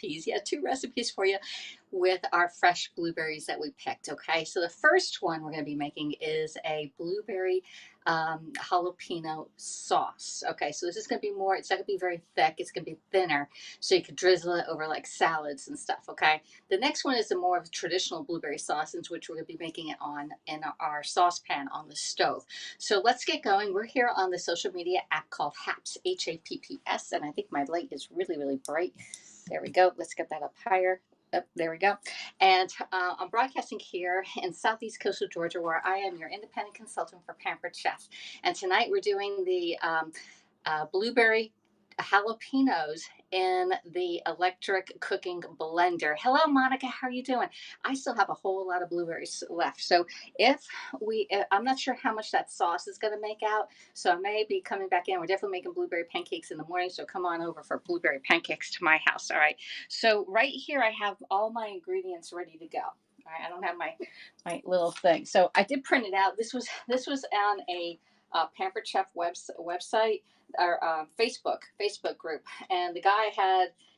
recipes. Yeah, 2 recipes for you with our fresh blueberries that we picked. Okay, so the first one we're going to be making is a blueberry jalapeno sauce. Okay, so this is going to be more, it's not going to be very thick, it's going to be thinner, so you could drizzle it over like salads and stuff. Okay, the next one is a more of a traditional blueberry sauce, in which we're going to be making it on in our saucepan on the stove. So let's get going. We're here on the social media app called HAPS, HAPPS, and I think my light is really, really bright. There we go. Let's get that up higher. Oh, there we go. And I'm broadcasting here in Southeast Coastal Georgia, where I am your independent consultant for Pampered Chef. And tonight we're doing the blueberry jalapenos in the electric cooking blender. Hello, Monica. How are you doing? I still have a whole lot of blueberries left. So I'm not sure how much that sauce is going to make out. So I may be coming back in. We're definitely making blueberry pancakes in the morning. So come on over for blueberry pancakes to my house. All right. So right here, I have all my ingredients ready to go. All right. I don't have my little thing. So I did print it out. This was on a Pampered Chef website or Facebook group, and the guy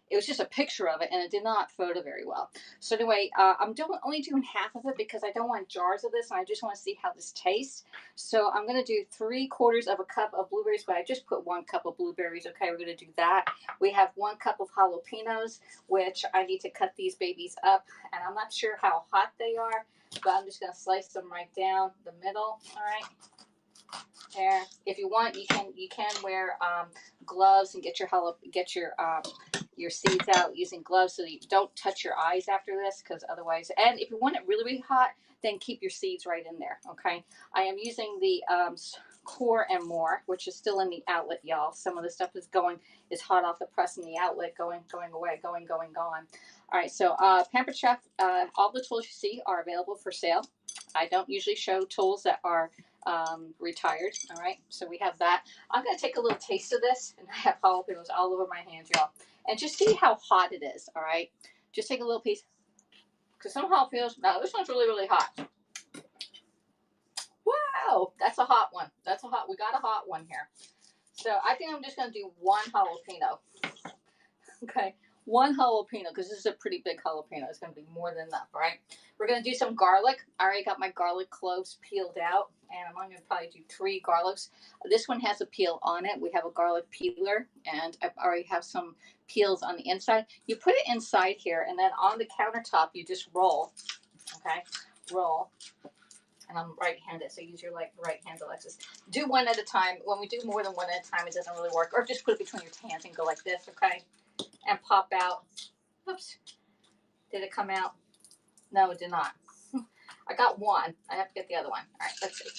it was just a picture of it, and it did not photo very well. So anyway, I'm only doing half of it because I don't want jars of this, and I just want to see how this tastes. So I'm going to do 3/4 of a cup of blueberries, but I just put 1 cup of blueberries. Okay, we're going to do that. We have 1 cup of jalapenos, which I need to cut these babies up, and I'm not sure how hot they are, but I'm just going to slice them right down the middle. All right. There. If you want, you can wear gloves and get your seeds out using gloves, so that you don't touch your eyes after this, because otherwise. And if you want it really, really hot, then keep your seeds right in there. Okay. I am using the Core and More, which is still in the outlet, y'all. Some of the stuff is hot off the press in the outlet, going away, gone. All right. So Pampered Chef, all the tools you see are available for sale. I don't usually show tools that are retired. All right, so we have that. I'm going to take a little taste of this, and I have jalapenos all over my hands, y'all, and just see how hot it is. All right, just take a little piece, because some jalapenos, now this one's really, really hot. Wow, that's a hot one. We got a hot one here. So I think I'm just going to do 1 jalapeno. Okay, 1 jalapeno, because this is a pretty big jalapeno. It's going to be more than enough. All right, we're going to do some garlic. I already got my garlic cloves peeled out, and I'm going to probably do 3 garlics. This one has a peel on it. We have a garlic peeler, and I already have some peels on the inside. You put it inside here, and then on the countertop, you just roll. Okay, roll. And I'm right-handed, so use your right hand, Alexis. Do 1 at a time. When we do more than 1 at a time, it doesn't really work. Or just put it between your hands and go like this, okay? And pop out. Oops. Did it come out? No, it did not. I got 1. I have to get the other one. All right, let's see.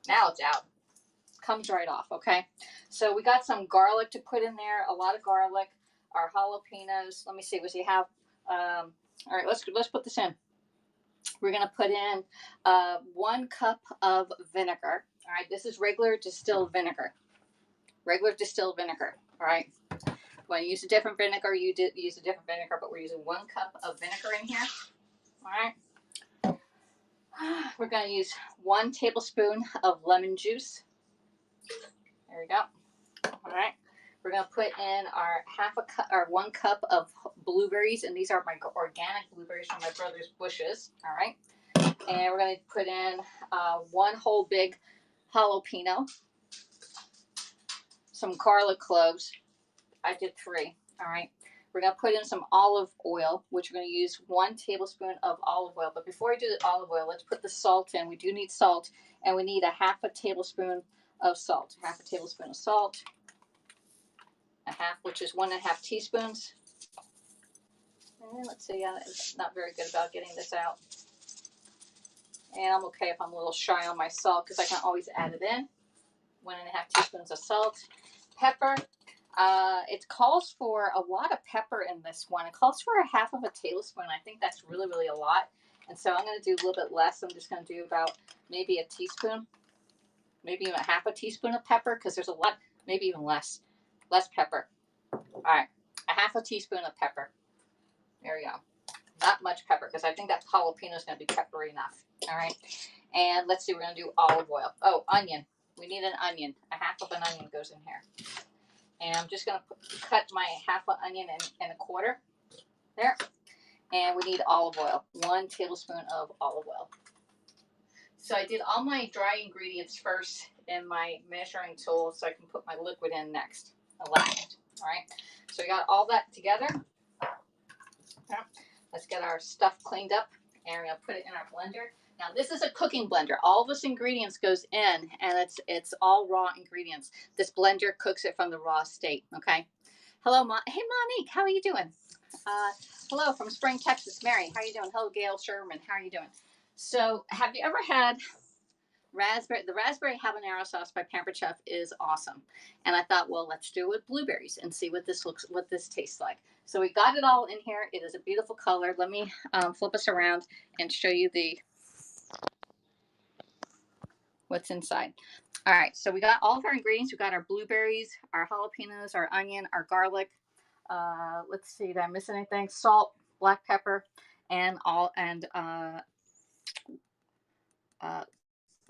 Now it's out. Comes right off, okay? So we got some garlic to put in there, a lot of garlic, our jalapenos. Let me see, what you have? All right, let's put this in. We're going to put in 1 cup of vinegar. All right, this is regular distilled vinegar. Regular distilled vinegar. All right. When you use a different vinegar, you use a different vinegar, but we're using 1 cup of vinegar in here. All right. We're going to use 1 tablespoon of lemon juice. There we go. All right. We're going to put in our 1 cup of blueberries, and these are my organic blueberries from my brother's bushes. All right. And we're going to put in 1 whole big jalapeno, some garlic cloves. I did 3. All right. We're going to put in some olive oil, which we're going to use 1 tablespoon of olive oil. But before we do the olive oil, let's put the salt in. We do need salt, and we need a 1/2 tablespoon of salt. 1/2 tablespoon of salt. Which is 1.5 teaspoons. And let's see, I'm not very good about getting this out. And I'm okay if I'm a little shy on my salt, because I can always add it in. 1.5 teaspoons of salt. Pepper. It calls for a lot of pepper in this one. It calls for a 1/2 tablespoon. I think that's really, really a lot. And so I'm going to do a little bit less. I'm just going to do about maybe a teaspoon, maybe even a 1/2 teaspoon of pepper, because there's a lot, maybe even less pepper. All right, a 1/2 teaspoon of pepper. There we go. Not much pepper, because I think that jalapeno is going to be peppery enough. All right, and let's see, we're going to do olive oil. Oh, onion. We need an onion. A 1/2 of an onion goes in here. And I'm just going to cut my half an onion in a quarter there. And we need olive oil, 1 tablespoon of olive oil. So I did all my dry ingredients first in my measuring tool so I can put my liquid in next, last. All right, so we got all that together. Okay. Let's get our stuff cleaned up and we're gonna put it in our blender. Now this is a cooking blender. All this ingredients goes in and it's all raw ingredients. This blender cooks it from the raw state, okay? Hello, hey Monique, how are you doing? Hello from Spring, Texas, Mary, how are you doing? Hello, Gail Sherman, how are you doing? So have you ever had the raspberry habanero sauce by Pampered Chef is awesome. And I thought, well, let's do it with blueberries and see what this tastes like. So we got it all in here. It is a beautiful color. Let me flip us around and show you what's inside. All right, so we got all of our ingredients. We got our blueberries, our jalapenos, our onion, our garlic. Let's see, did I miss anything? Salt, black pepper, and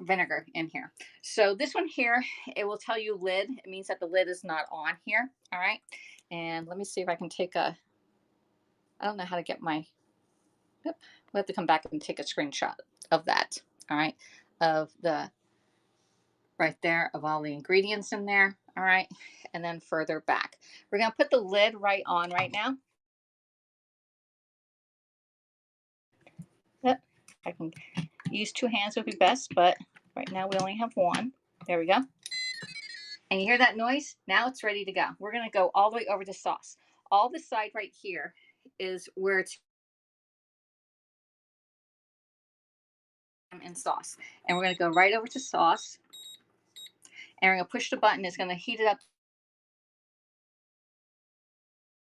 vinegar in here. So this one here, it will tell you lid. It means that the lid is not on here. All right. And let me see if I can take I don't know how to get my, we'll have to come back and take a screenshot of that. All right. Right there of all the ingredients in there. All right. And then further back, we're going to put the lid right on right now. Yep. I can use 2 hands would be best, but right now we only have 1. There we go. And you hear that noise? Now it's ready to go. We're going to go all the way over to sauce. All this side right here is where it's in sauce. And we're going to go right over to sauce. And we're going to push the button. It's going to heat it up.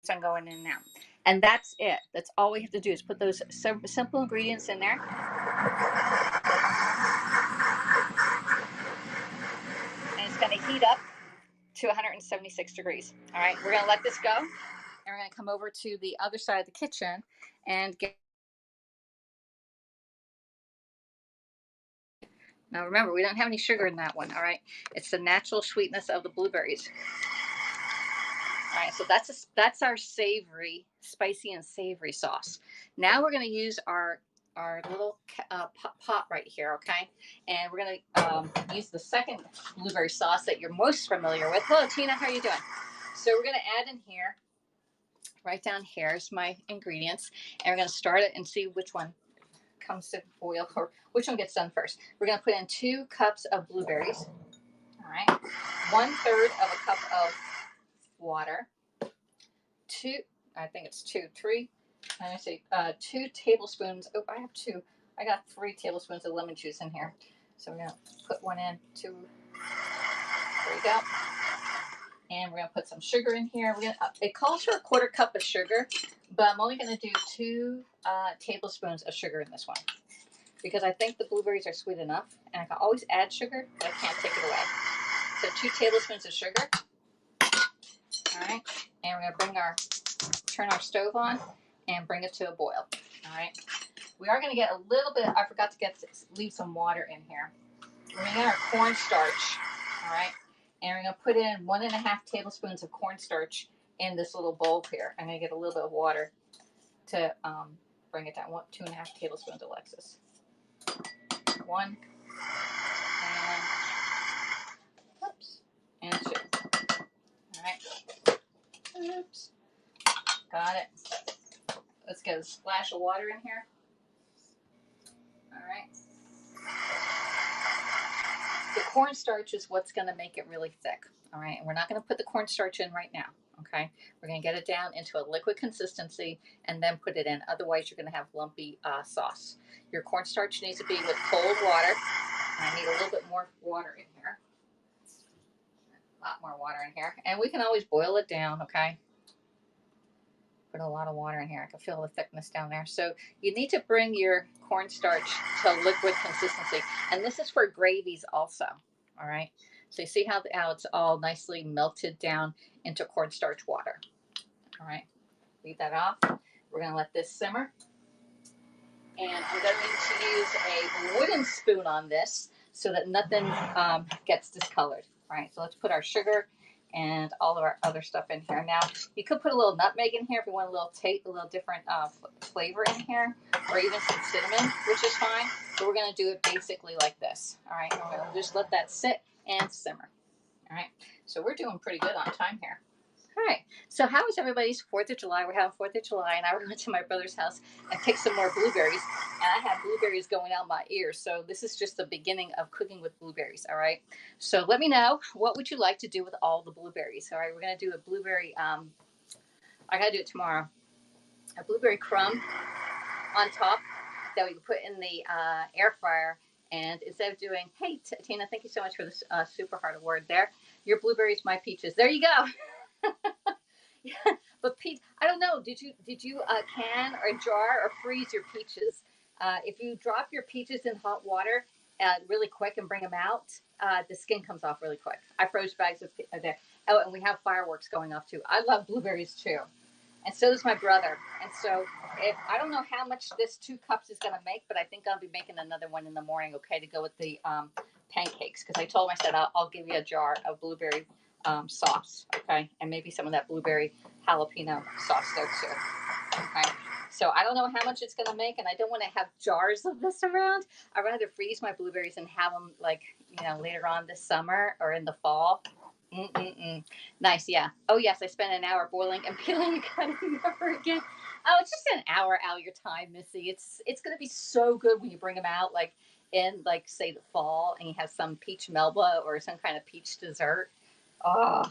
So I'm going in now. And that's it. That's all we have to do is put those simple ingredients in there. And it's going to heat up to 176 degrees. All right, we're going to let this go. And we're going to come over to the other side of the kitchen and get. Now remember, we don't have any sugar in that one, all right? It's the natural sweetness of the blueberries. All right, so that's our savory, spicy and savory sauce. Now we're going to use our little pot right here, okay? And we're going to use the second blueberry sauce that you're most familiar with. Hello, Tina, how are you doing? So we're going to add in here, right down here is my ingredients, and we're going to start it and see which one comes to boil or which one gets done first. We're going to put in 2 cups of blueberries. All right, 1/3 of a cup of water. 2 tablespoons. Oh, I have 2. I got 3 tablespoons of lemon juice in here. So we're going to put 1 in, 2. There we go. And we're going to put some sugar in here. It calls for a 1/4 cup of sugar, but I'm only going to do 2 tablespoons of sugar in this one because I think the blueberries are sweet enough, and I can always add sugar, but I can't take it away. So 2 tablespoons of sugar. All right, and we're going to turn our stove on and bring it to a boil. All right, we are going to get a little bit. I forgot to leave some water in here. We're going to get our cornstarch. All right. And we're going to put in 1.5 tablespoons of cornstarch in this little bowl here. I'm going to get a little bit of water to bring it down. 2.5 tablespoons, Alexis. 1 and 2. All right. Oops. Got it. Let's get a splash of water in here. All right. The cornstarch is what's going to make it really thick. All right. And we're not going to put the cornstarch in right now. Okay. We're going to get it down into a liquid consistency and then put it in. Otherwise, you're going to have lumpy sauce. Your cornstarch needs to be with cold water. And I need a little bit more water in here. A lot more water in here. And we can always boil it down. Okay. Put a lot of water in here. I can feel the thickness down there. So you need to bring your cornstarch to a liquid consistency. And this is for gravies also. All right. So you see how it's all nicely melted down into cornstarch water. All right. Leave that off. We're going to let this simmer. And I'm going to use a wooden spoon on this so that nothing gets discolored. All right. So let's put our sugar and all of our other stuff in here. Now, you could put a little nutmeg in here if you want a little different flavor in here, or even some cinnamon, which is fine. But we're going to do it basically like this. All right, we're going to just let that sit and simmer. All right, so we're doing pretty good on time here. All right, so how was everybody's 4th of July? We're having 4th of July, and I went to my brother's house and picked some more blueberries, and I had blueberries going out my ears. So this is just the beginning of cooking with blueberries, all right? So let me know, what would you like to do with all the blueberries? All right, we're going to do a blueberry, I got to do it tomorrow, a blueberry crumb on top that we can put in the air fryer. And instead of doing, hey, Tina, thank you so much for this super hard award there. Your blueberries, my peaches. There you go. Yeah, but peach, I don't know. Did you can or jar or freeze your peaches? If you drop your peaches in hot water really quick and bring them out, the skin comes off really quick. I froze bags of there. Oh, and we have fireworks going off too. I love blueberries too, and so does my brother. And so, if I don't know how much this 2 cups is going to make, but I think I'll be making another one in the morning. Okay, to go with the pancakes, because I told him, I said I'll give you a jar of blueberry sauce, okay, and maybe some of that blueberry jalapeno sauce there too. Okay, so I don't know how much it's going to make, and I don't want to have jars of this around. I'd rather freeze my blueberries and have them, like, later on this summer or in the fall. Nice, yeah. Oh yes, I spent an hour boiling and peeling and cutting over again. Oh, it's just an hour out of your time, Missy. It's going to be so good when you bring them out, like in, like, say, the fall, and you have some peach melba or some kind of peach dessert. Oh,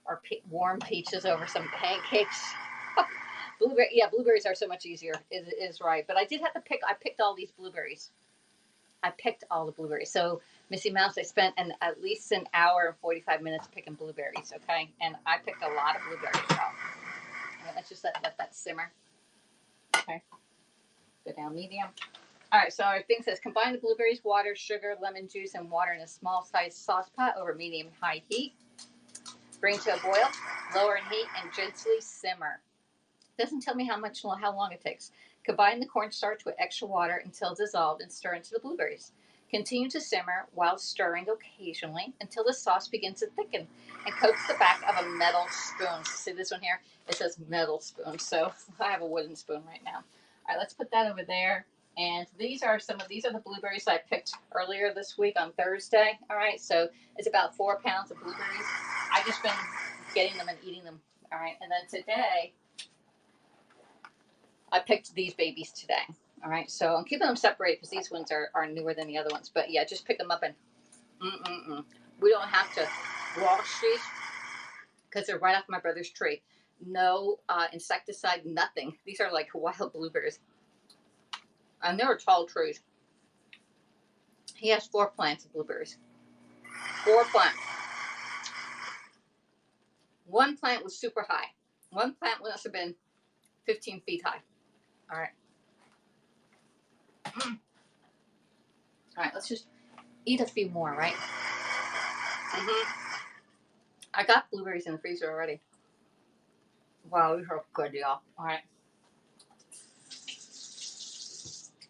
or warm peaches over some pancakes. Blueberries are so much easier. Is right. But I did have to pick. I picked all these blueberries. I picked all the blueberries. So, Missy Mouse, I spent at least an hour and 45 minutes picking blueberries. Okay, and I picked a lot of blueberries. So, let's just let that simmer. Okay, go down medium. All right, so our thing says combine the blueberries, water, sugar, lemon juice, and water in a small sized sauce pot over medium high heat. Bring to a boil, lower in heat, and gently simmer. Doesn't tell me how long it takes. Combine the cornstarch with extra water until dissolved and stir into the blueberries. Continue to simmer while stirring occasionally until the sauce begins to thicken and coats the back of a metal spoon. See this one here? It says metal spoon, so I have a wooden spoon right now. All right, let's put that over there. And these are the blueberries I picked earlier this week on Thursday. All right, so it's about 4 pounds of blueberries. I've just been getting them and eating them. All right, and then today I picked these babies today. All right, so I'm keeping them separated because these ones are newer than the other ones. But yeah, just pick them up and we don't have to wash these because they're right off my brother's tree. No insecticide, nothing. These are like wild blueberries. And they're tall trees. He has 4 plants of blueberries. 4 plants. 1 plant was super high. 1 plant must have been 15 feet high. All right. All right, let's just eat a few more, right? I got blueberries in the freezer already. Wow, these are good, y'all. All right.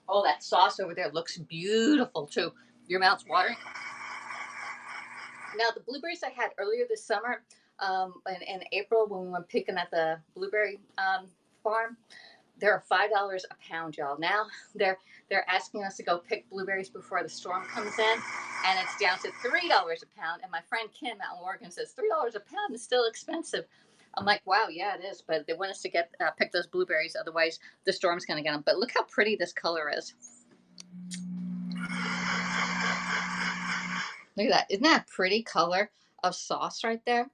Oh, that sauce over there looks beautiful, too. Your mouth's watering. Now, the blueberries I had earlier this summer, in April when we went picking at the blueberry farm, they're $5 a pound, y'all. Now they're asking us to go pick blueberries before the storm comes in, and it's down to $3 a pound. And my friend Kim out in Oregon says $3 a pound is still expensive. I'm like, wow, yeah, it is. But they want us to pick those blueberries, otherwise the storm's going to get them. But look how pretty this color is. Look at that. Isn't that a pretty color of sauce right there?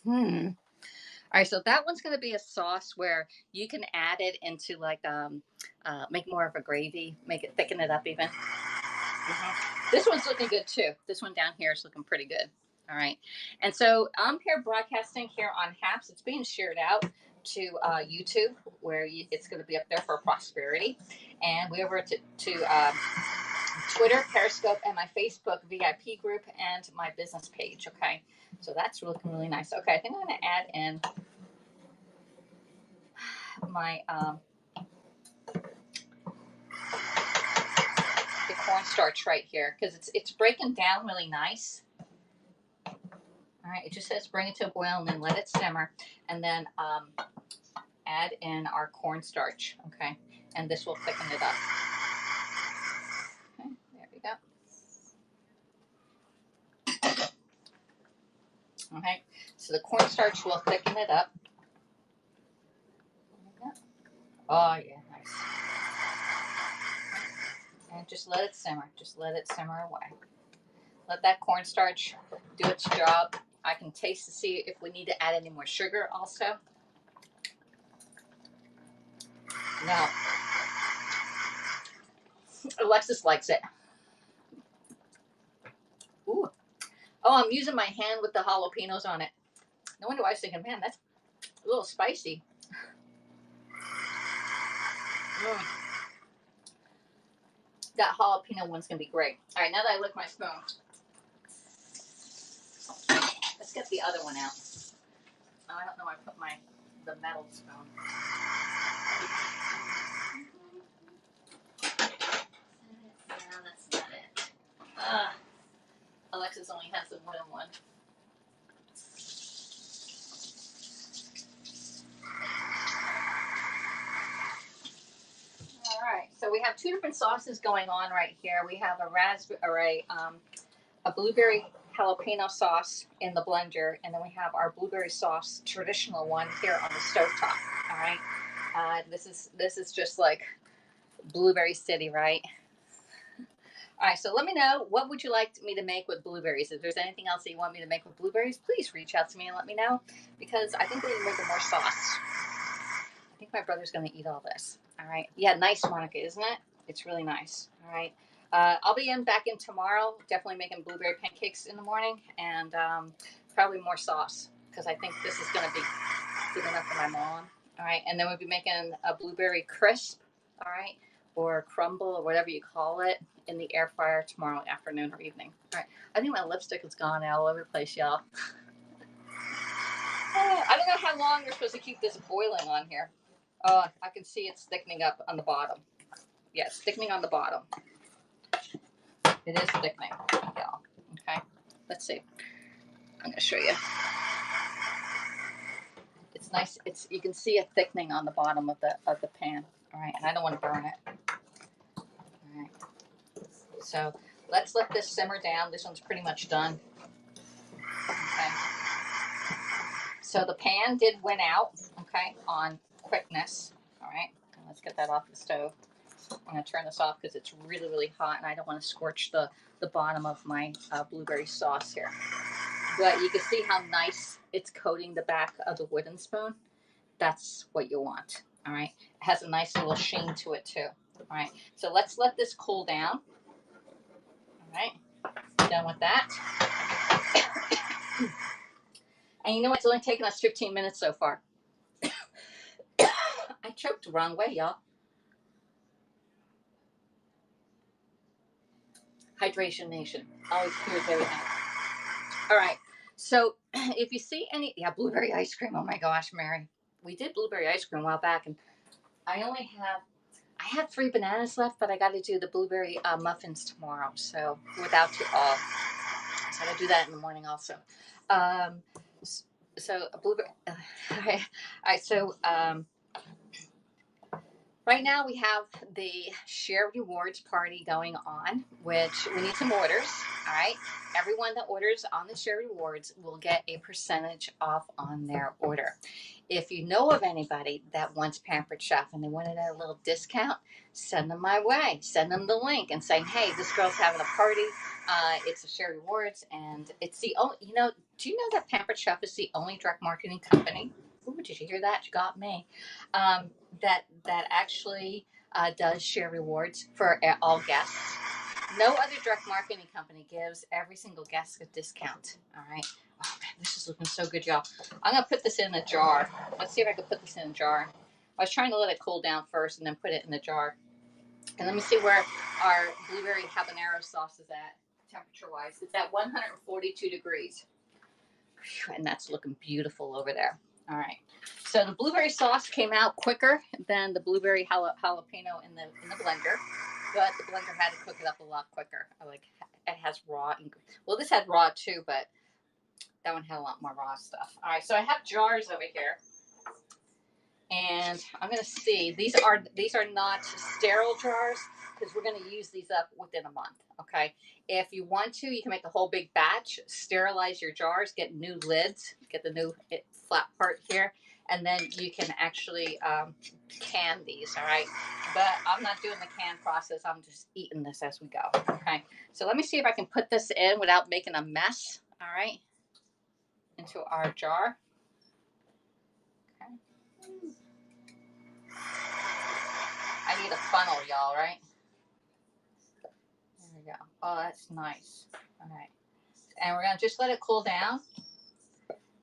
All right, so that one's going to be a sauce where you can add it into, like, make more of a gravy, thicken it up even. This one's looking good too. This one down here is looking pretty good. All right, and so I'm here broadcasting here on HAPS. It's being shared out to YouTube, where it's going to be up there for prosperity, and we over to Twitter, Periscope, and my Facebook VIP group and my business page. Okay, so that's looking really nice. Okay, I think I'm going to add in my the cornstarch right here because it's breaking down really nice. All right, it just says bring it to a boil and then let it simmer, and then add in our cornstarch, okay? And this will thicken it up. Okay, there we go. Okay, so the cornstarch will thicken it up. Oh, yeah, nice. And just let it simmer. Just let it simmer away. Let that cornstarch do its job. I can taste to see if we need to add any more sugar also. No. Alexis likes it. Ooh. Oh, I'm using my hand with the jalapenos on it. No wonder why I was thinking, man, that's a little spicy. That jalapeno one's going to be great. All right, now that I lick my spoon, let's get the other one out. Oh, I don't know where I put the metal spoon. No, that's not it. Alexis only has the wooden one. All right, so we have two different sauces going on right here. We have a raspberry, a blueberry jalapeno sauce in the blender, and then we have our blueberry sauce, traditional one, here on the stovetop. All right, this is just like Blueberry City, right? All right, so let me know, what would you like me to make with blueberries? If there's anything else that you want me to make with blueberries, please reach out to me and let me know, because I think we can make more sauce. I think my brother's going to eat all this. All right. Yeah, nice, Monica, isn't it? It's really nice. All right. I'll be back in tomorrow, definitely making blueberry pancakes in the morning, and probably more sauce, because I think this is going to be good enough for my mom. All right. And then we'll be making a blueberry crisp, all right, or crumble, or whatever you call it, in the air fryer tomorrow afternoon or evening. All right. I think my lipstick has gone all over the place, y'all. I don't know how long we're supposed to keep this boiling on here. I can see it's thickening up on the bottom. Yeah, it's thickening on the bottom. It is thickening, y'all. Okay, let's see. I'm gonna show you. It's nice. You can see it thickening on the bottom of the pan. All right, and I don't want to burn it. All right. So let's let this simmer down. This one's pretty much done. Okay. So the pan did win out. Okay, on quickness. All right, and let's get that off the stove. I'm going to turn this off because it's really, really hot, and I don't want to scorch the bottom of my blueberry sauce here. But you can see how nice it's coating the back of the wooden spoon. That's what you want. All right. It has a nice little sheen to it too. All right. So let's let this cool down. All right. Done with that. And you know what? It's only taken us 15 minutes so far. I choked the wrong way, y'all. Hydration Nation. Always here, very nice. All right. So if you see any, blueberry ice cream. Oh my gosh, Mary. We did blueberry ice cream a while back, and I have 3 bananas left, but I got to do the blueberry muffins tomorrow. So without you all. So I got to do that in the morning also. So a blueberry. All right. So, right now we have the Share Rewards party going on, which we need some orders. All right. Everyone that orders on the Share Rewards will get a percentage off on their order. If you know of anybody that wants Pampered Chef and they want it at a little discount, send them my way. Send them the link and say, hey, this girl's having a party. It's a Share Rewards, and it's the only, do you know that Pampered Chef is the only direct marketing company? Ooh, did you hear that? You got me. That actually does Share Rewards for all guests. No other direct marketing company gives every single guest a discount. All right. Oh man, this is looking so good, y'all. I'm gonna put this in a jar. Let's see if I can put this in a jar. I was trying to let it cool down first and then put it in the jar. And let me see where our blueberry habanero sauce is at, temperature-wise. It's at 142 degrees. And that's looking beautiful over there. All right. So the blueberry sauce came out quicker than the blueberry jalapeno in the blender, but the blender had to cook it up a lot quicker. It has raw. Well, this had raw too, but That one had a lot more raw stuff. All right, so I have jars over here. And I'm going to see, these are not sterile jars because we're going to use these up within a month, okay? If you want to, you can make a whole big batch, sterilize your jars, get new lids, get the new flat part here, and then you can actually can these, all right? But I'm not doing the can process. I'm just eating this as we go, okay? So let me see if I can put this in without making a mess, all right, into our jar. I need a funnel, y'all, right? There we go. Oh, that's nice. All right. And we're going to just let it cool down.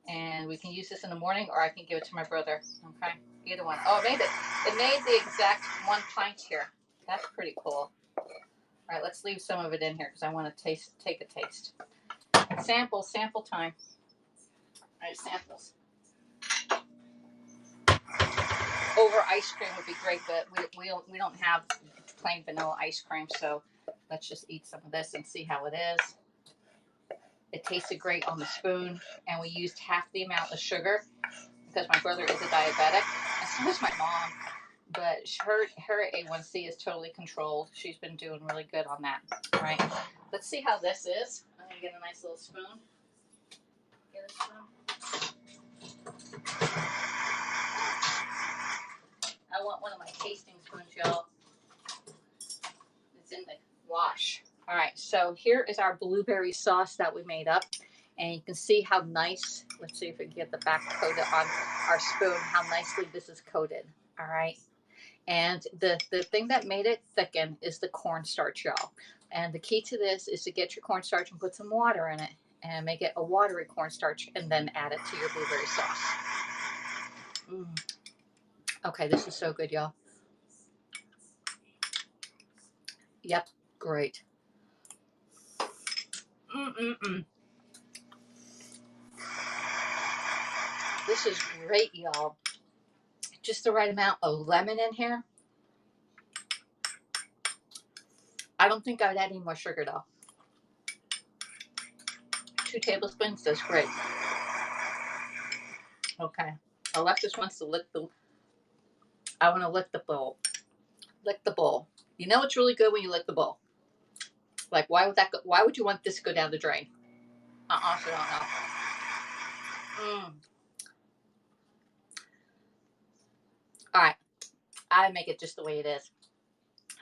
And we can use this in the morning, or I can give it to my brother. Okay? Either one. Oh, it made the exact 1 pint here. That's pretty cool. All right, let's leave some of it in here because I want to take a taste. Sample time. All right, samples. Over ice cream would be great, but we don't have plain vanilla ice cream, so let's just eat some of this and see how it is. It tasted great on the spoon, and we used half the amount of sugar because my brother is a diabetic, and so is my mom. But her A1C is totally controlled. She's been doing really good on that. All right, let's see how this is. I'm gonna get a nice little spoon. Get a spoon. I want one of my tasting spoons, y'all. It's in the wash. All right, so here is our blueberry sauce that we made up. And you can see how nice, let's see if we can get the back coated on our spoon, how nicely this is coated. All right. And the thing that made it thicken is the cornstarch, y'all. And the key to this is to get your cornstarch and put some water in it and make it a watery cornstarch and then add it to your blueberry sauce. Okay, this is so good, y'all. Yep, great. This is great, y'all. Just the right amount of lemon in here. I don't think I would add any more sugar, though. 2 tablespoons, that's great. Okay, Alexis wants to lick the... I want to lick the bowl. Lick the bowl. You know it's really good when you lick the bowl. Like, why would that go? Why would you want this to go down the drain? So I don't know. All right, I make it just the way it is.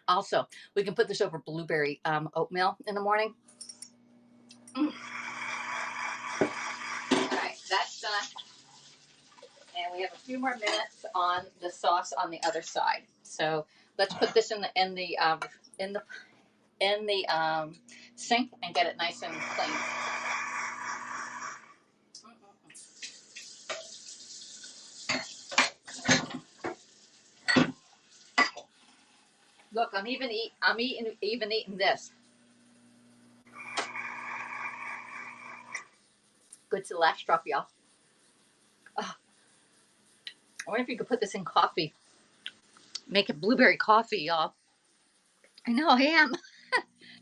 Also, we can put this over blueberry oatmeal in the morning. All right, that's done. And we have a few more minutes on the sauce on the other side. So let's put this in the sink and get it nice and clean. Look, I'm even eating this. Good to the last drop, y'all. Oh. I wonder if you could put this in coffee. Make it blueberry coffee, y'all. I know I am.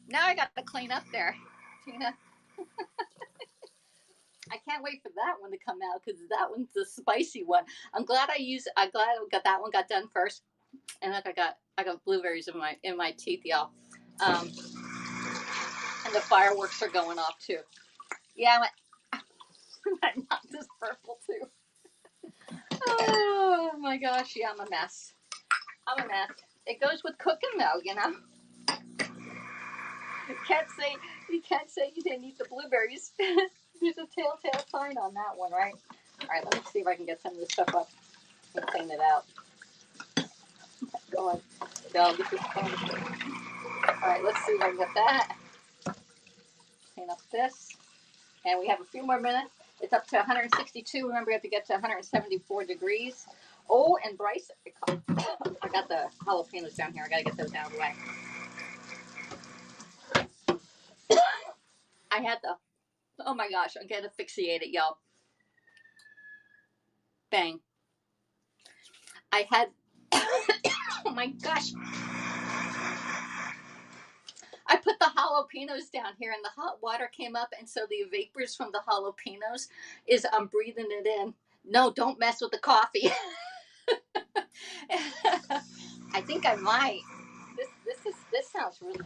Now I got to clean up there, Tina. I can't wait for that one to come out because that one's the spicy one. I'm glad I got that one got done first, and look, I got blueberries in my teeth, y'all. And the fireworks are going off too. Yeah, my mouth is purple too. Oh my gosh, yeah, I'm a mess. It goes with cooking though, you know. You can't say you didn't eat the blueberries. There's a telltale sign on that one, right? All right, let me see if I can get some of this stuff up and clean it out. Go on. No, this is fun. All right, let's see if I can get that. Clean up this. And we have a few more minutes. It's up to 162. Remember, we have to get to 174 degrees. Oh, and Bryce, I got the jalapenos down here. I got to get those out of the way. I had the, oh my gosh, I'm getting asphyxiated, y'all. Bang. I had, oh my gosh. I put the jalapenos down here and the hot water came up, and so the vapors from the jalapenos is I'm breathing it in. No, don't mess with the coffee. I think I might. This sounds really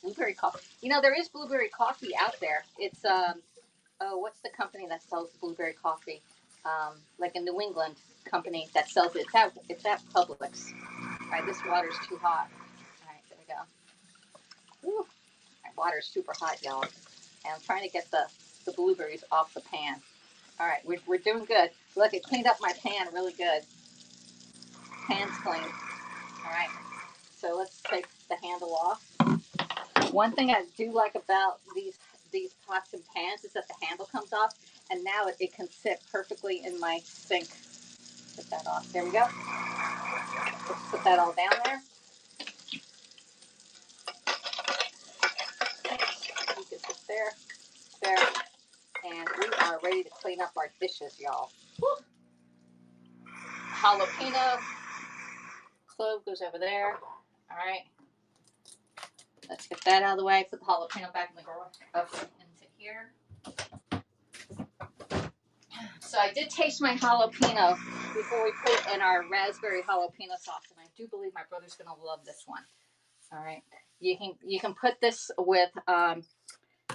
blueberry coffee. You know, there is blueberry coffee out there. It's oh, what's the company that sells blueberry coffee? Like a New England company that sells it. It's at Publix. All right, this water's too hot. All right, there we go. Whew. My water's super hot, y'all. And I'm trying to get the blueberries off the pan. All right, we're doing good. Look, it cleaned up my pan really good. Pan's clean. All right, so let's take the handle off. One thing I do like about these pots and pans is that the handle comes off, and now it can sit perfectly in my sink. Put that off. There we go. Let's put that all down there. You can put there, and we are ready to clean up our dishes, y'all. Woo. Jalapeno, clove goes over there. All right. Let's get that out of the way. Put the jalapeno back in the garage, up into here. So I did taste my jalapeno before we put it in our raspberry jalapeno sauce, and I do believe my brother's gonna love this one. All right, you can put this with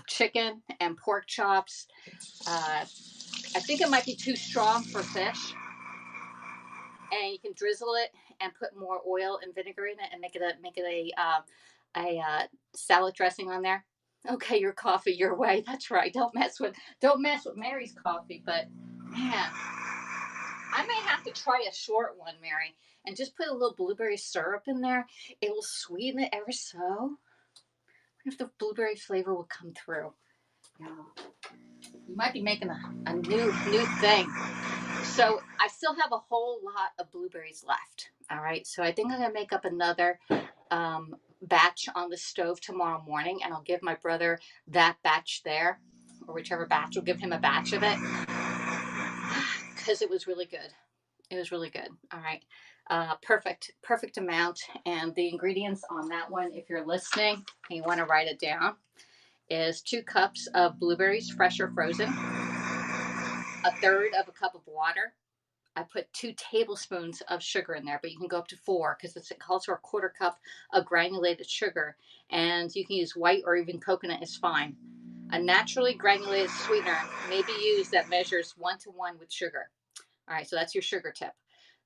chicken and pork chops. I think it might be too strong for fish, and you can drizzle it and put more oil and vinegar in it, and make it a salad dressing on there. Okay, your coffee your way. That's right. Don't mess with Mary's coffee. But man, I may have to try a short one, Mary, and just put a little blueberry syrup in there. It will sweeten it ever so. If the blueberry flavor will come through. Yeah. We might be making a new thing. So I still have a whole lot of blueberries left. All right. So I think I'm gonna make up another batch on the stove tomorrow morning, and I'll give my brother that batch there, or whichever batch. We'll give him a batch of it because it was really good. It was really good. All right. Perfect amount. And the ingredients on that one, if you're listening and you want to write it down, is 2 cups of blueberries, fresh or frozen, 1/3 of a cup of water. I put 2 tablespoons of sugar in there, but you can go up to 4 because it calls for a 1/4 cup of granulated sugar, and you can use white or even coconut is fine. A naturally granulated sweetener may be used that measures 1-to-1 with sugar. All right, so that's your sugar tip.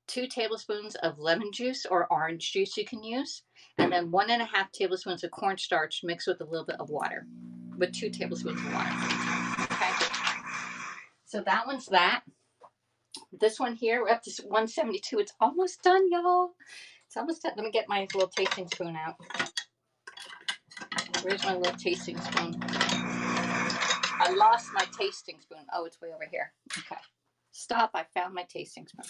2 tablespoons of lemon juice or orange juice you can use, and then 1.5 tablespoons of cornstarch mixed with a little bit of water, with 2 tablespoons of water. Okay, so that one's that. This one here, we're up to 172. It's almost done, y'all. It's almost done. Let me get my little tasting spoon out. Where's my little tasting spoon? I lost my tasting spoon. Oh, it's way over here. Okay. Stop. I found my tasting spoon.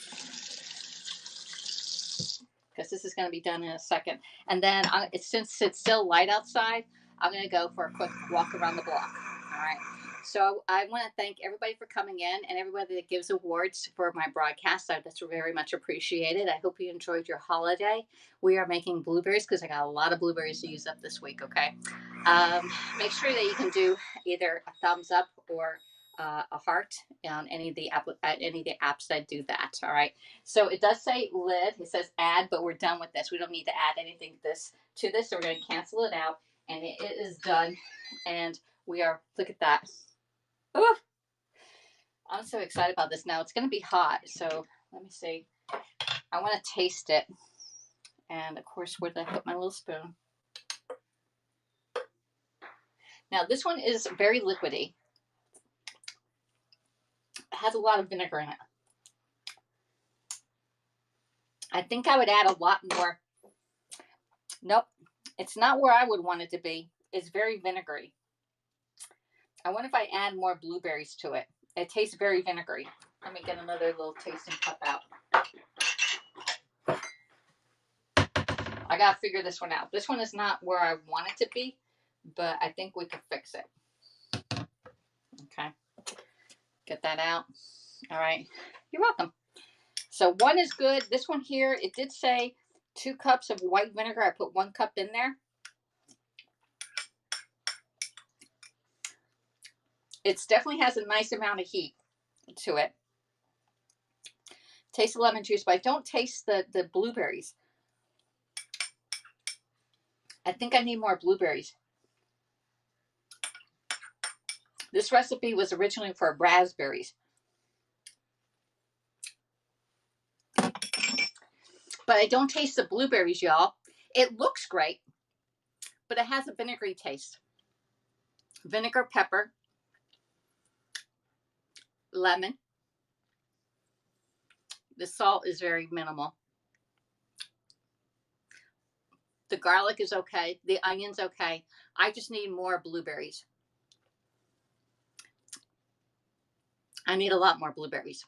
Because this is going to be done in a second. And then, since it's still light outside, I'm going to go for a quick walk around the block. All right. So I want to thank everybody for coming in, and everybody that gives awards for my broadcast. That's very much appreciated. I hope you enjoyed your holiday. We are making blueberries because I got a lot of blueberries to use up this week, okay? Make sure that you can do either a thumbs up or a heart on any of the apps that do that. All right. So it does say lid. It says add, but we're done with this. We don't need to add anything to this. So we're going to cancel it out, and it is done. And we are. Look at that. Ooh, I'm so excited about this now. It's going to be hot. So let me see. I want to taste it. And of course, where did I put my little spoon? Now this one is very liquidy. It has a lot of vinegar in it. I think I would add a lot more. Nope, it's not where I would want it to be. It's very vinegary. I wonder if I add more blueberries to it. It tastes very vinegary. Let me get another little tasting cup out. I gotta figure this one out. This one is not where I want it to be, but I think we could fix it. Okay. Get that out. All right. You're welcome. So one is good. This one here, it did say 2 cups of white vinegar. I put 1 cup in there. It definitely has a nice amount of heat to it. Taste the lemon juice, but I don't taste the blueberries. I think I need more blueberries. This recipe was originally for raspberries. But I don't taste the blueberries, y'all. It looks great, but it has a vinegary taste. Vinegar, pepper, lemon. The salt is very minimal. The garlic is okay. The onion's okay. I just need more blueberries. I need a lot more blueberries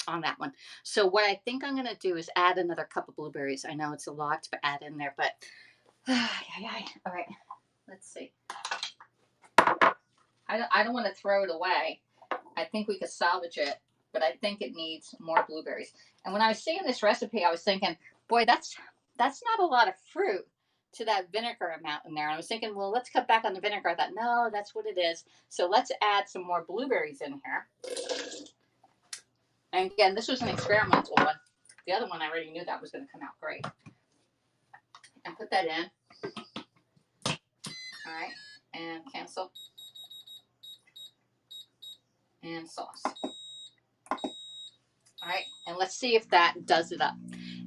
on that one. So what I think I'm going to do is add another cup of blueberries. I know it's a lot to add in there, but all right, let's see. I don't want to throw it away. I think we could salvage it, but I think it needs more blueberries. And when I was seeing this recipe, I was thinking, boy, that's not a lot of fruit to that vinegar amount in there. And I was thinking, well, let's cut back on the vinegar. I thought, no, that's what it is. So let's add some more blueberries in here. And again, this was an experimental one. The other one, I already knew that was going to come out great. And put that in. All right. And cancel. And sauce. All right. And let's see if that does it up.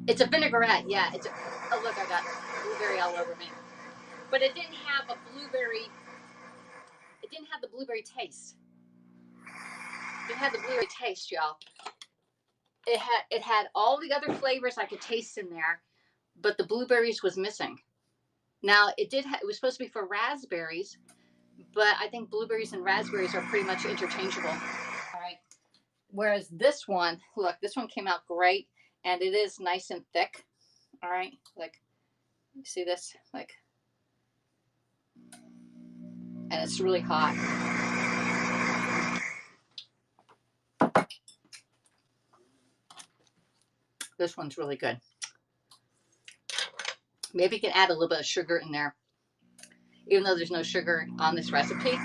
It's a vinaigrette. Yeah. Oh, look, I got blueberry all over me. But it didn't have a blueberry. It didn't have the blueberry taste. It had the blueberry taste, y'all. It had all the other flavors I could taste in there, but the blueberries was missing. Now it was supposed to be for raspberries, but I think blueberries and raspberries are pretty much interchangeable. All right. Whereas this one, look, this one came out great, and it is nice and thick. All right, like, you see this, like, and it's really hot. This one's really good. Maybe you can add a little bit of sugar in there, even though there's no sugar on this recipe.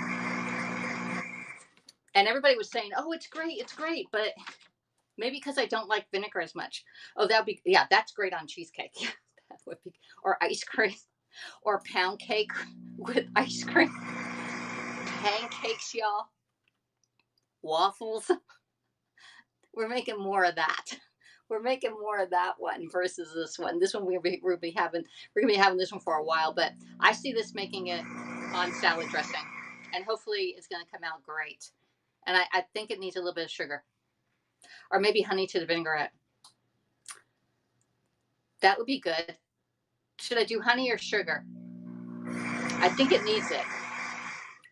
And everybody was saying, oh, it's great, but maybe because I don't like vinegar as much. Oh, yeah, that's great on cheesecake. Yeah, that would be, or ice cream, or pound cake with ice cream. Pancakes, y'all. Waffles. We're making more of that. We're making more of that one versus this one. This one we're gonna be having this one for a while, but I see this making it on salad dressing, and hopefully it's gonna come out great. And I think it needs a little bit of sugar, or maybe honey to the vinaigrette. That would be good. Should I do honey or sugar? I think it needs it.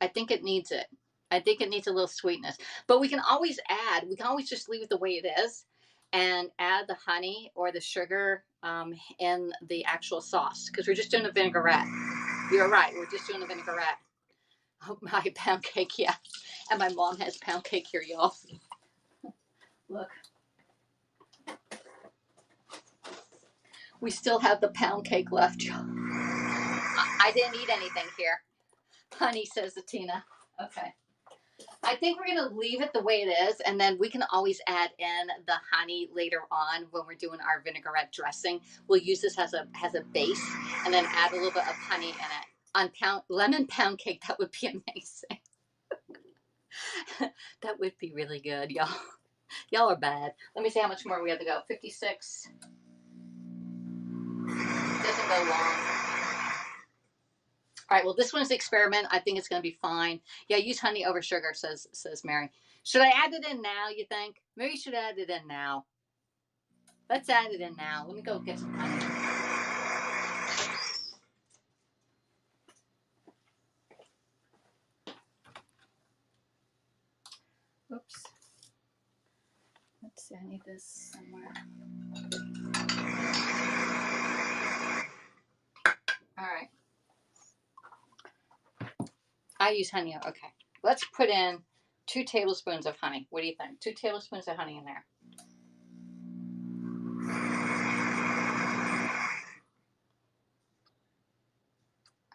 I think it needs a little sweetness, but we can always add. We can always just leave it the way it is, and add the honey or the sugar in the actual sauce, because we're just doing a vinaigrette. You're right. We're just doing a vinaigrette. Oh, my pound cake, yeah. And my mom has pound cake here, y'all. Look. We still have the pound cake left, y'all. I didn't eat anything here. Honey, says Tina. Okay. I think we're going to leave it the way it is, and then we can always add in the honey later on when we're doing our vinaigrette dressing. We'll use this as a base, and then add a little bit of honey in it. On lemon pound cake, that would be amazing. That would be really good, y'all. Y'all are bad. Let me see how much more we have to go. 56. Doesn't go long. All right, well, this one's the experiment. I think it's going to be fine. Yeah, use honey over sugar, says Mary. Should I add it in now, you think? Maybe you should add it in now. Let's add it in now. Let me go get some honey. Oops. Let's see, I need this somewhere. All right. I use honey. Okay. Let's put in 2 tablespoons of honey. What do you think? 2 tablespoons of honey in there.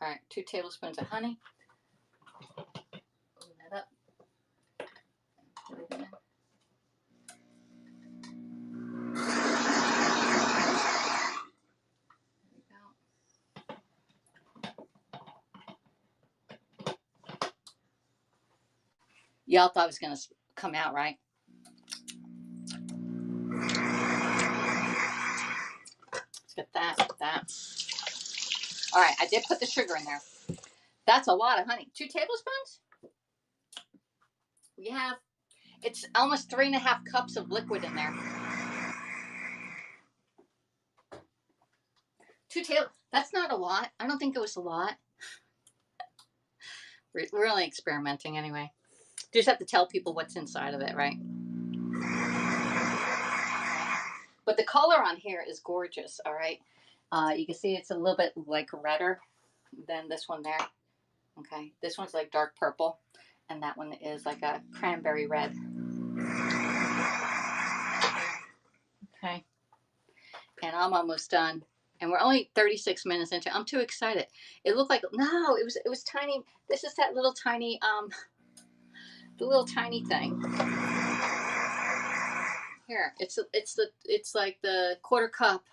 All right. 2 tablespoons of honey. Open that up. Y'all thought it was going to come out, right? Let's get that, get that. All right, I did put the sugar in there. That's a lot of honey. 2 tablespoons? We have, it's almost 3.5 cups of liquid in there. 2 tablespoons. That's not a lot. I don't think it was a lot. We're only experimenting anyway. You just have to tell people what's inside of it, right? But the color on here is gorgeous, all right? You can see it's a little bit like redder than this one there. Okay, this one's like dark purple, and that one is like a cranberry red. Okay, and I'm almost done. And we're only 36 minutes into it. I'm too excited. It looked like, no, it was tiny. This is that little tiny, the little tiny thing. Here, it's like the 1/4 cup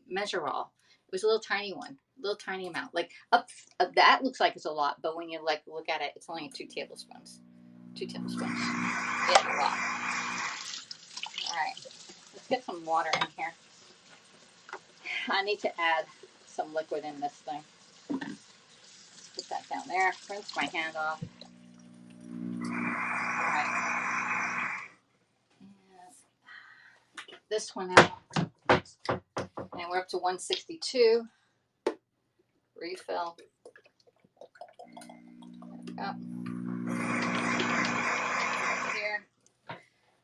measure all. It was a little tiny one, little tiny amount. Like that looks like it's a lot, but when you like look at it, it's only 2 tablespoons. 2 tablespoons. Yeah, a lot. All right, let's get some water in here. I need to add some liquid in this thing. Put that down there. Rinse my hand off. All right. Get this one out. And we're up to 162. Refill. There we go. Here.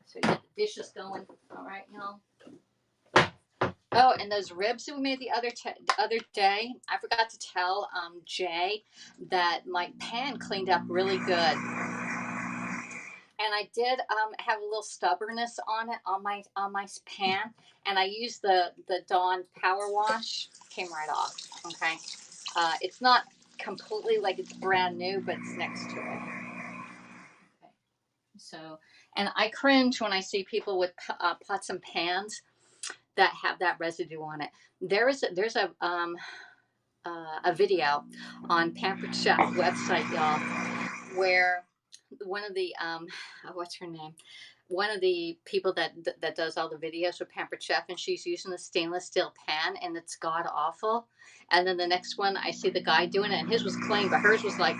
So we get the dishes going. All right, y'all. Oh, and those ribs that we made the other day, I forgot to tell Jay that my pan cleaned up really good. And I did have a little stubbornness on it, on my pan, and I used the Dawn Power Wash. Came right off. Okay, it's not completely like it's brand new, but it's next to it. Okay, so, and I cringe when I see people with pots and pans that have that residue on it. There's a video on Pampered Chef website, y'all, where one of the what's her name? One of the people that does all the videos for Pampered Chef, and she's using the stainless steel pan, and it's god awful. And then the next one, I see the guy doing it, and his was clean, but hers was like,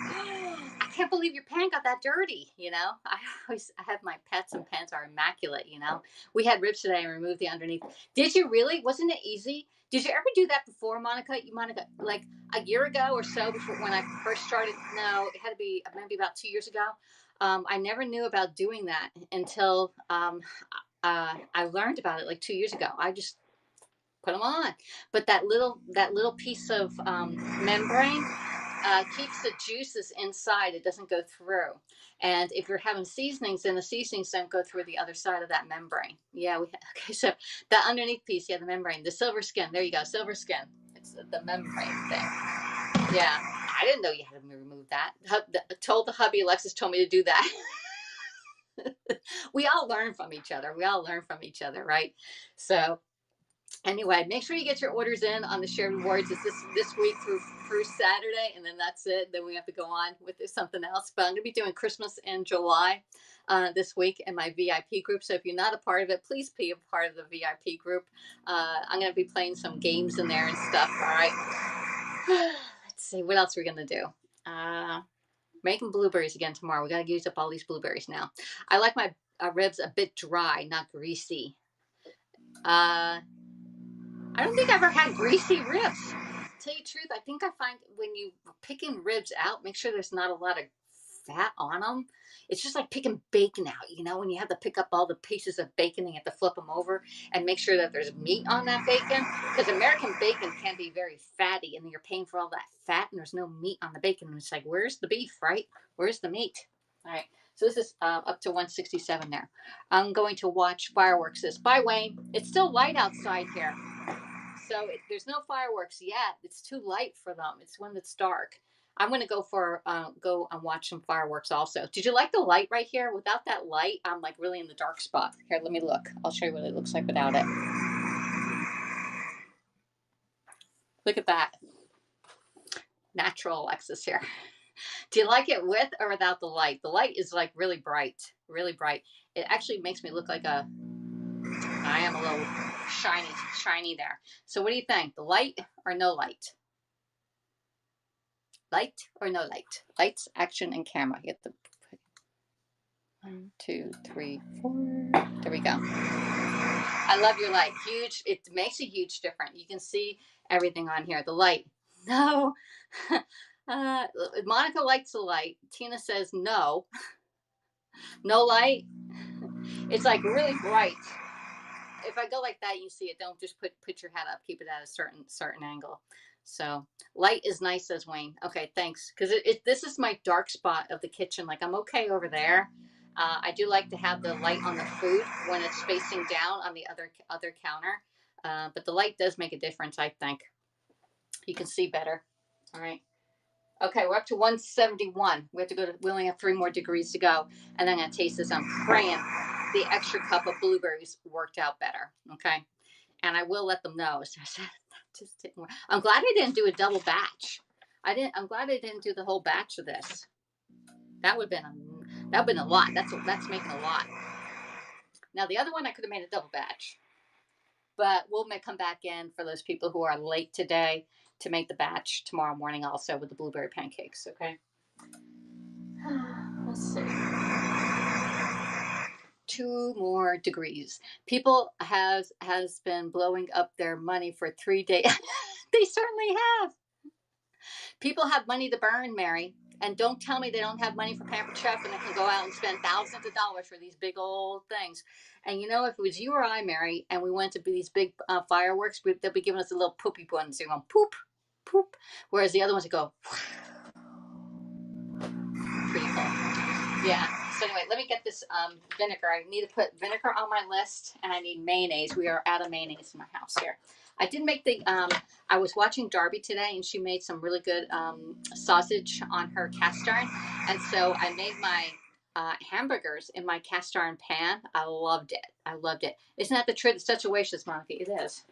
I can't believe your pan got that dirty. You know, I have my pets and pans are immaculate. You know, we had ribs today and removed the underneath. Did you really? Wasn't it easy? Did you ever do that before, Monica? Monica, like a year ago or so, before when I first started? No, it had to be maybe about 2 years ago. I never knew about doing that until I learned about it like 2 years ago. I just put them on, but that little piece of membrane keeps the juices inside. It doesn't go through. And if you're having seasonings, then the seasonings don't go through the other side of that membrane. Yeah, okay. So that underneath piece, yeah, the membrane, the silver skin. There you go, silver skin. It's the membrane thing. Yeah, I didn't know you had to remove that. Told the hubby, Alexis told me to do that. We all learn from each other. Right? So anyway, make sure you get your orders in on the shared rewards. It's this week through Saturday, and then that's it. Then we have to go on with something else. But I'm going to be doing Christmas in July this week in my VIP group. So if you're not a part of it, please be a part of the VIP group. I'm going to be playing some games in there and stuff. All right. Let's see, what else we're going to do. Making blueberries again tomorrow. We got to use up all these blueberries now. I like my ribs a bit dry, not greasy. I don't think I've ever had greasy ribs. To tell you the truth, I think I find when you picking ribs out, make sure there's not a lot of fat on them. It's just like picking bacon out, you know, when you have to pick up all the pieces of bacon and you have to flip them over and make sure that there's meat on that bacon. Because American bacon can be very fatty, and then you're paying for all that fat and there's no meat on the bacon. And it's like, where's the beef, right? Where's the meat? All right. So this is up to 167 there. I'm going to watch fireworks. Bye, Wayne. It's still light outside here. So there's no fireworks yet. It's too light for them. It's when it's dark. I'm going to go and watch some fireworks also. Did you like the light right here? Without that light, I'm like really in the dark spot. Here, let me look. I'll show you what it looks like without it. Look at that. Natural Alexis here. Do you like it with or without the light? The light is like really bright, really bright. It actually makes me look like I am a little shiny there. So what do you think? The light or no light? Light or no light? Lights, action, and camera. You get the 1, 2, 3, 4. There we go. I love your light. Huge. It makes a huge difference. You can see everything on here. The light. No. Monica likes the light. Tina says no. No light. It's like really bright. If I go like that, you see it. Don't just put your head up. Keep it at a certain angle. So light is nice, says Wayne. Okay, thanks. Because this is my dark spot of the kitchen. Like I'm okay over there. I do like to have the light on the food when it's facing down on the other counter. But the light does make a difference, I think. You can see better. All right. Okay, we're up to 171. We only have 3 more degrees to go. And then I'm going to taste this. I'm praying the extra cup of blueberries worked out better. Okay. And I will let them know. So just didn't work. I'm glad I didn't do a double batch. I'm glad I didn't do the whole batch of this. That would have been a lot. That's making a lot. Now the other one I could have made a double batch. But we'll come back in for those people who are late today to make the batch tomorrow morning also with the blueberry pancakes, okay? Let's see. 2 more degrees. People has been blowing up their money for 3 days. They certainly have. People have money to burn, Mary. And don't tell me they don't have money for Pampered Chef and they can go out and spend thousands of dollars for these big old things. And you know, if it was you or I, Mary, and we went to these big fireworks, they'll be giving us a little poopy ones. They're going poop, poop. Whereas the other ones would go pretty cool. Yeah. So anyway, let me get this vinegar. I need to put vinegar on my list, and I need mayonnaise. We are out of mayonnaise in my house here. I did make I was watching Darby today, and she made some really good sausage on her cast iron. And so I made my hamburgers in my cast iron pan. I loved it. I loved it. Isn't that the truth? It's such a waste, Monica. It is.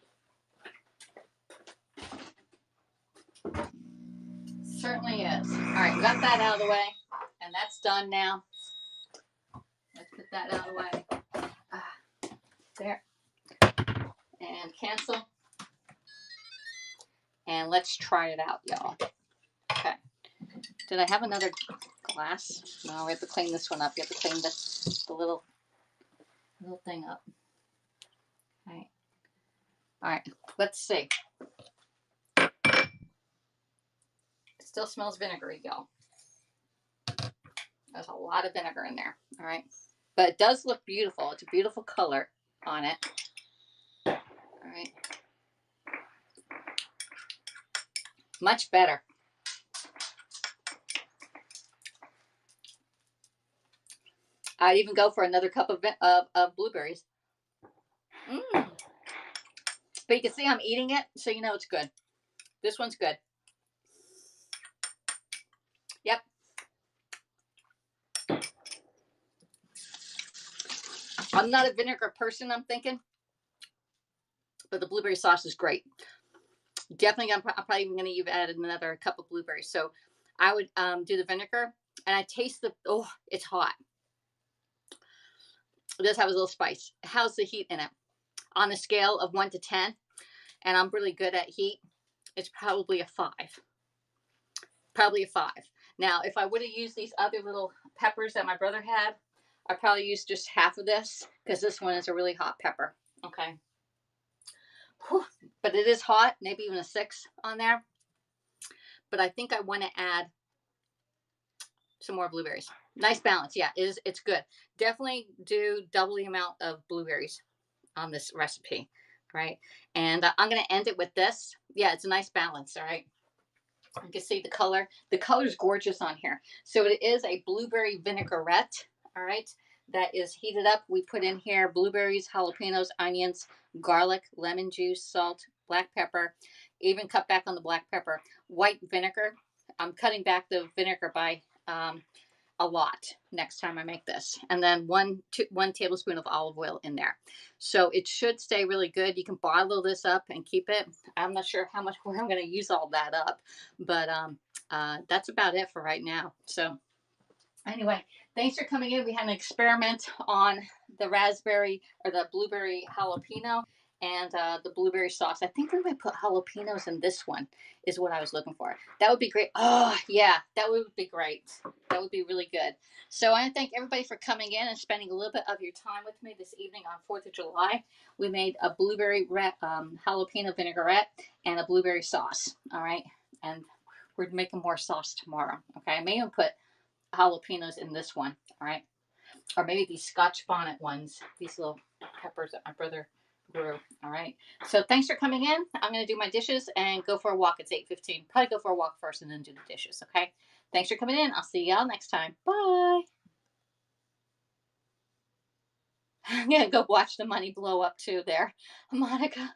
Certainly is. All right, we got that out of the way, and that's done now. Let's put that out of the way. There. And cancel. And let's try it out, y'all. Okay. Did I have another glass? No, we have to clean this one up. You have to clean the little thing up. All right. All right. Let's see. It still smells vinegary, y'all. There's a lot of vinegar in there. All right. But it does look beautiful. It's a beautiful color on it. All right. Much better. I'd even go for another cup of blueberries. But you can see I'm eating it, so you know it's good. This one's good. Yep. I'm not a vinegar person, I'm thinking. But the blueberry sauce is great. Definitely, I'm probably even going to add another cup of blueberries. So I would do the vinegar, and I taste it's hot. It does have a little spice. How's the heat in it? On a scale of 1 to 10, and I'm really good at heat, it's probably a 5. Probably a 5. Now, if I would have used these other little peppers that my brother had, I probably used just half of this, because this one is a really hot pepper. Okay. Whew. But it is hot, maybe even a 6 on there. But I think I want to add some more blueberries. Nice balance. Yeah, it's good. Definitely do double the amount of blueberries on this recipe, right? And I'm going to end it with this. Yeah, it's a nice balance, all right? You can see the color. The color is gorgeous on here. So it is a blueberry vinaigrette, all right, that is heated up. We put in here blueberries, jalapenos, onions, garlic, lemon juice, salt, black pepper, even cut back on the black pepper, white vinegar. I'm cutting back the vinegar by a lot next time I make this. And then one tablespoon of olive oil in there. So it should stay really good. You can bottle this up and keep it. I'm not sure how much more I'm going to use all that up, but That's about it for right now. So anyway, thanks for coming in. We had an experiment on the raspberry or the blueberry jalapeno and the blueberry sauce. I think we might put jalapenos in this one, is what I was looking for. That would be great. Oh, yeah, that would be great. That would be really good. So I want to thank everybody for coming in and spending a little bit of your time with me this evening on 4th of July. We made a blueberry jalapeno vinaigrette and a blueberry sauce. All right. And we're making more sauce tomorrow. Okay. I may even put jalapenos in this one, all right? Or maybe these Scotch bonnet ones, these little peppers that my brother grew, all right? So thanks for coming in. I'm going to do my dishes and go for a walk. It's 8:15. Probably go for a walk first and then do the dishes, okay? Thanks for coming in. I'll see y'all next time. Bye. I'm going to go watch the money blow up too there. Monica.